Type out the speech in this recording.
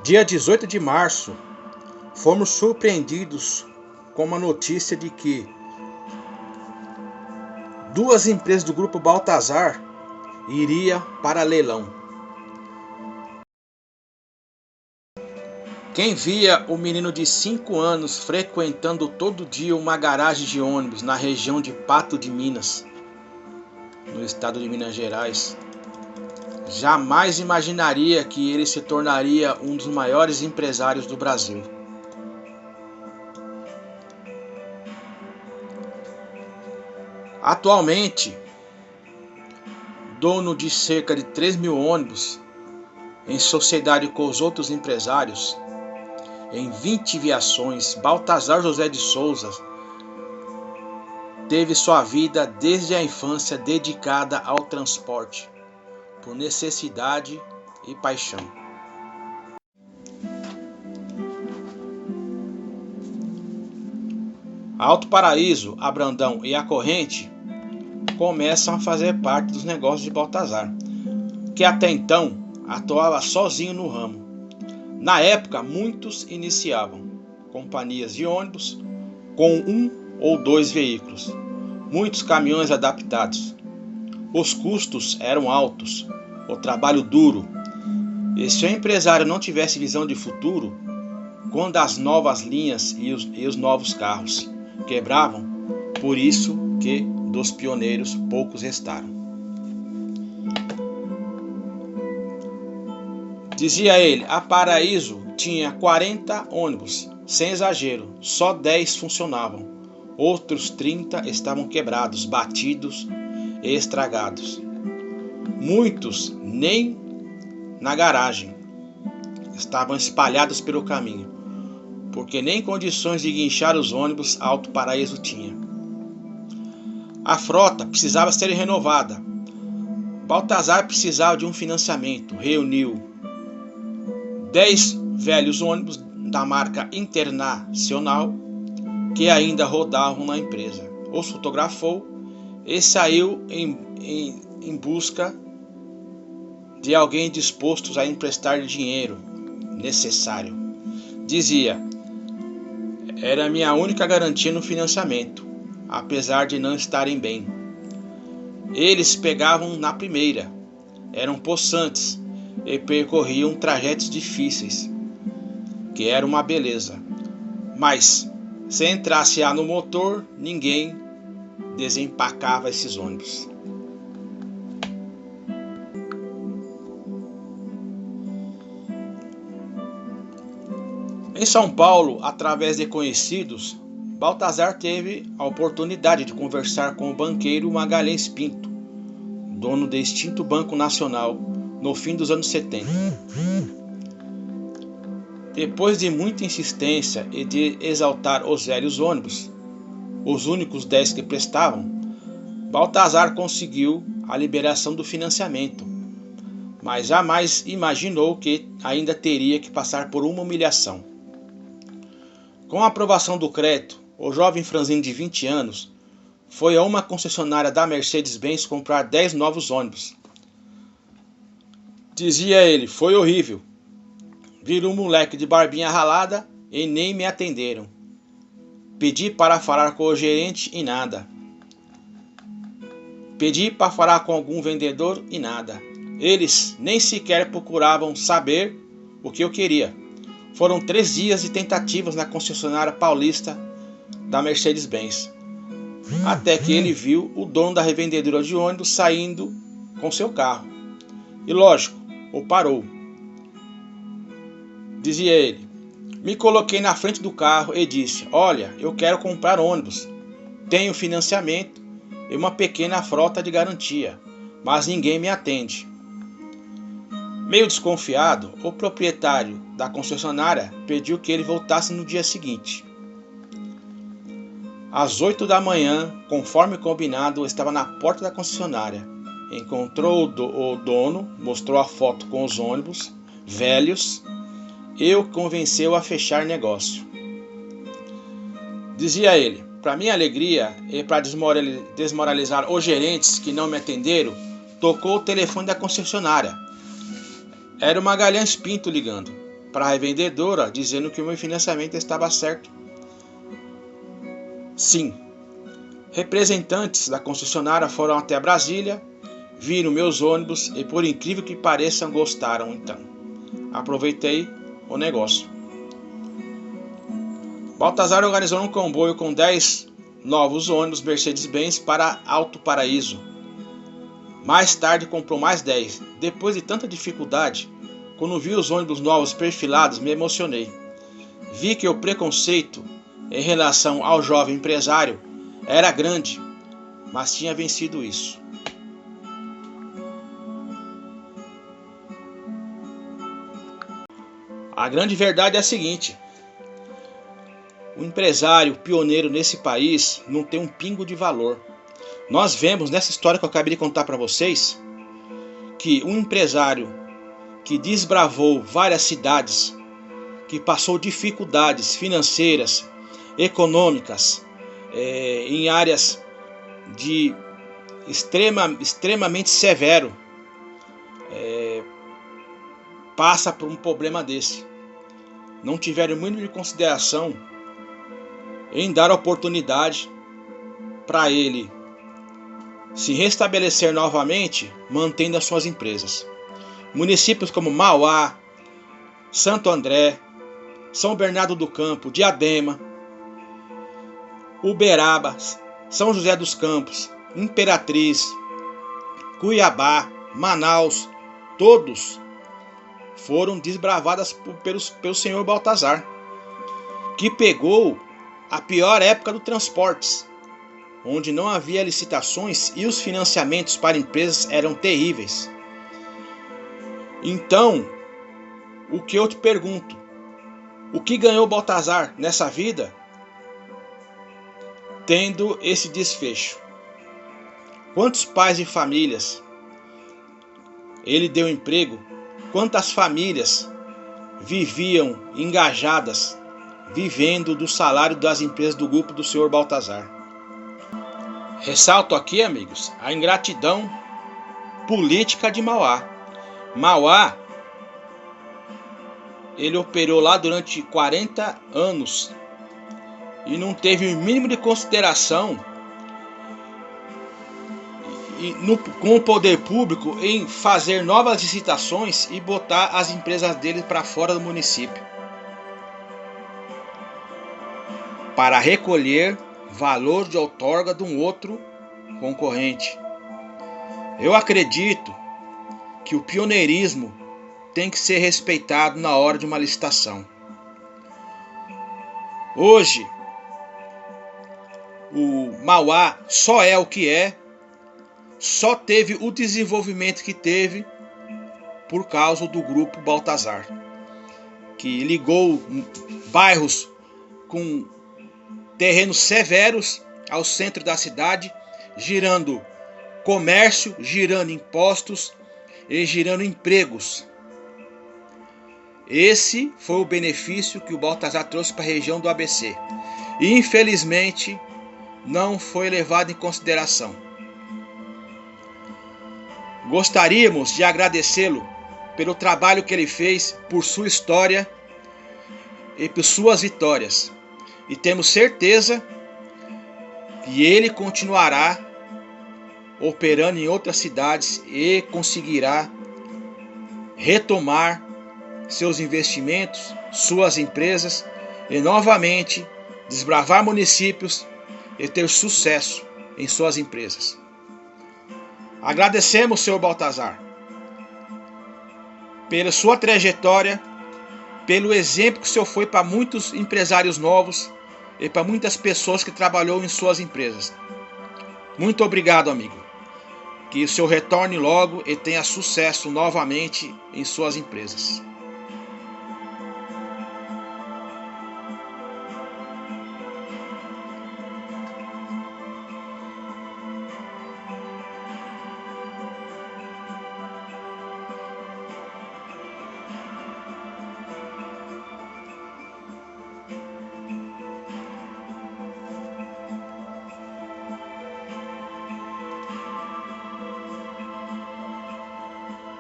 Dia 18 de março, fomos surpreendidos com uma notícia de que duas empresas do Grupo Baltazar iriam para leilão. Quem via o menino de 5 anos frequentando todo dia uma garagem de ônibus na região de Pato de Minas, no estado de Minas Gerais, jamais imaginaria que ele se tornaria um dos maiores empresários do Brasil. Atualmente, dono de cerca de 3.000 ônibus, em sociedade com os outros empresários, em 20 viações, Baltazar José de Souza teve sua vida desde a infância dedicada ao transporte, por necessidade e paixão. Alto Paraíso, a Brandão e a Corrente começam a fazer parte dos negócios de Baltazar, que até então atuava sozinho no ramo. Na época, muitos iniciavam companhias de ônibus com 1 ou 2 veículos, muitos caminhões adaptados. Os custos eram altos, o trabalho duro, e se o empresário não tivesse visão de futuro, quando as novas linhas e os novos carros quebravam, por isso que dos pioneiros poucos restaram. Dizia ele, a Paraíso tinha 40 ônibus, sem exagero, só 10 funcionavam. Outros 30 estavam quebrados, batidos e estragados. Muitos nem na garagem, estavam espalhados pelo caminho, porque nem condições de guinchar os ônibus Alto Paraíso tinha. A frota precisava ser renovada. Baltazar precisava de um financiamento, reuniu 10 velhos ônibus da marca Internacional que ainda rodavam na empresa. Os fotografou e saiu em busca de alguém disposto a emprestar dinheiro necessário. Dizia, era minha única garantia no financiamento, apesar de não estarem bem. Eles pegavam na primeira, eram possantes e percorriam trajetos difíceis, que era uma beleza. Mas, se entrasse ar no motor, ninguém desempacava esses ônibus. Em São Paulo, através de conhecidos, Baltazar teve a oportunidade de conversar com o banqueiro Magalhães Pinto, dono do extinto Banco Nacional, no fim dos anos 70. Depois de muita insistência e de exaltar os velhos ônibus, os únicos 10 que prestavam, Baltazar conseguiu a liberação do financiamento, mas jamais imaginou que ainda teria que passar por uma humilhação. Com a aprovação do crédito, o jovem franzino de 20 anos foi a uma concessionária da Mercedes-Benz comprar 10 novos ônibus. Dizia ele, foi horrível. Vi um moleque de barbinha ralada e nem me atenderam. Pedi para falar com o gerente e nada. Pedi para falar com algum vendedor e nada. Eles nem sequer procuravam saber o que eu queria. Foram 3 dias de tentativas na concessionária paulista da Mercedes-Benz, até que ele viu o dono da revendedora de ônibus saindo com seu carro. E lógico, o parou. Dizia ele, me coloquei na frente do carro e disse, olha, eu quero comprar ônibus. Tenho financiamento e uma pequena frota de garantia, mas ninguém me atende. Meio desconfiado, o proprietário da concessionária pediu que ele voltasse no dia seguinte. Às 8 da manhã, conforme combinado, estava na porta da concessionária. Encontrou o dono, mostrou a foto com os ônibus velhos e o convenceu a fechar negócio. Dizia ele, para minha alegria e para desmoralizar os gerentes que não me atenderam, tocou o telefone da concessionária. Era o Magalhães Pinto ligando. para a revendedora dizendo que o meu financiamento estava certo. Sim, representantes da concessionária foram até Brasília, viram meus ônibus e, por incrível que pareça, gostaram. Então, aproveitei o negócio. Baltazar organizou um comboio com 10 novos ônibus Mercedes-Benz para Alto Paraíso. Mais tarde comprou mais 10. Depois de tanta dificuldade, quando vi os ônibus novos perfilados, me emocionei. Vi que o preconceito em relação ao jovem empresário era grande, mas tinha vencido isso. A grande verdade é a seguinte: o empresário pioneiro nesse país não tem um pingo de valor. Nós vemos nessa história que eu acabei de contar para vocês que um empresário que desbravou várias cidades, que passou dificuldades financeiras, econômicas, em áreas de extremamente severo, passa por um problema desse. Não tiveram o mínimo de consideração em dar oportunidade para ele se restabelecer novamente, mantendo as suas empresas. Municípios como Mauá, Santo André, São Bernardo do Campo, Diadema, Uberaba, São José dos Campos, Imperatriz, Cuiabá, Manaus, todos foram desbravadas pelo senhor Baltazar, que pegou a pior época do transportes, onde não havia licitações e os financiamentos para empresas eram terríveis. Então, o que eu te pergunto, o que ganhou Baltazar nessa vida tendo esse desfecho? Quantos pais e famílias ele deu emprego? Quantas famílias viviam engajadas, vivendo do salário das empresas do grupo do senhor Baltazar? Ressalto aqui, amigos, a ingratidão política de Mauá. Mauá, ele operou lá durante 40 anos e não teve o mínimo de consideração com o poder público em fazer novas licitações e botar as empresas dele para fora do município, para recolher valor de outorga de um outro concorrente. Eu acredito que o pioneirismo tem que ser respeitado na hora de uma licitação. Hoje, o Mauá só é o que é, só teve o desenvolvimento que teve por causa do grupo Baltazar, que ligou bairros com terrenos severos ao centro da cidade, girando comércio, girando impostos e girando empregos. Esse foi o benefício que o Baltazar trouxe para a região do ABC. E, infelizmente, não foi levado em consideração. Gostaríamos de agradecê-lo pelo trabalho que ele fez, por sua história e por suas vitórias. E temos certeza que ele continuará operando em outras cidades e conseguirá retomar seus investimentos, suas empresas e novamente desbravar municípios e ter sucesso em suas empresas. Agradecemos, senhor Baltazar, pela sua trajetória, pelo exemplo que o senhor foi para muitos empresários novos e para muitas pessoas que trabalhou em suas empresas. Muito obrigado, amigo. Que o senhor retorne logo e tenha sucesso novamente em suas empresas.